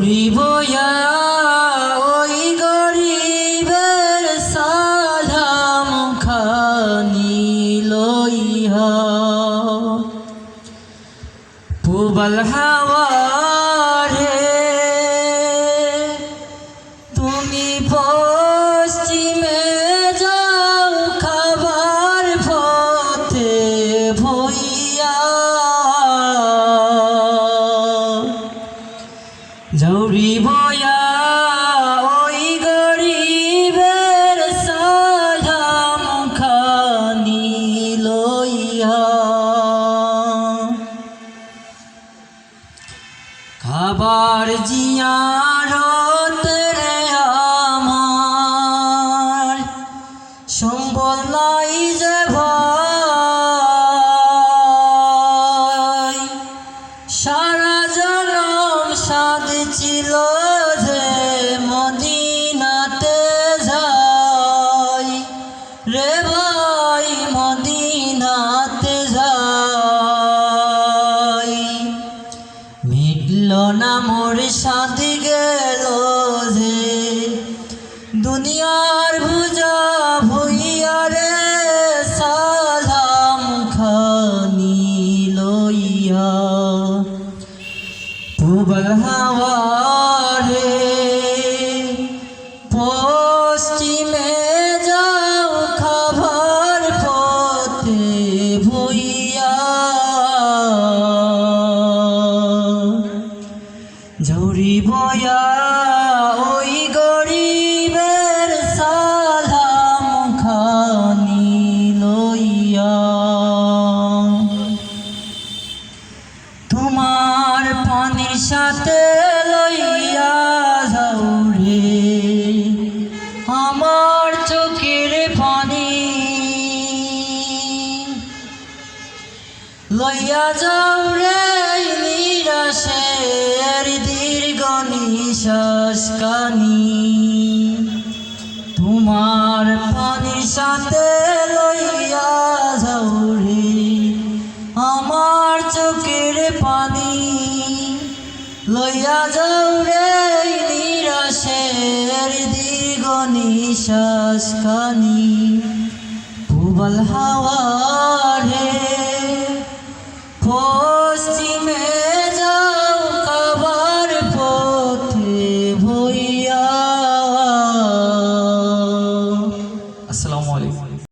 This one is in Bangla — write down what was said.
ঝরিবয়া ওই গরিবের সালাম খানি লইয়া পুবল হাওয়া রে তুমি পশ্চিমে যাও খাবার পথে ভইয়া ঝরিবয়া ওই গরিবের সালাম খানি লইয়া খাবার জিয়ারত রে আমার সম্বল নাই যে ভাই সারা জনম সাদ ছিল যে মদিনাতে যাই রে ভাই মদিনাতে যাই মিটল না মোর সাদ গেল যে দুনিয়ার বুঝা ভুইয়া রে সালাম খানি লইয়া পুবল হাওয়া রে পশ্চিমে যাও খাবার পথে ভইয়া ঝরিবয়া ওই গরিবের সালাম খানি লইয়া তোমার পানির সাথে লইয়া যাও রে আমার চোখের পানি লইয়া যাও রে নিরাশের দীর্ঘ নিশ্বাস কানি তোমার পানির সাথে লইয়া যাও রে আমার চোখের পানি লইয়া যাও রে নিরাশের দীর্ঘ নিশ্বাস কানি পুবল হাওয়া রে পশ্চিমে যাও খাবার পথে ভই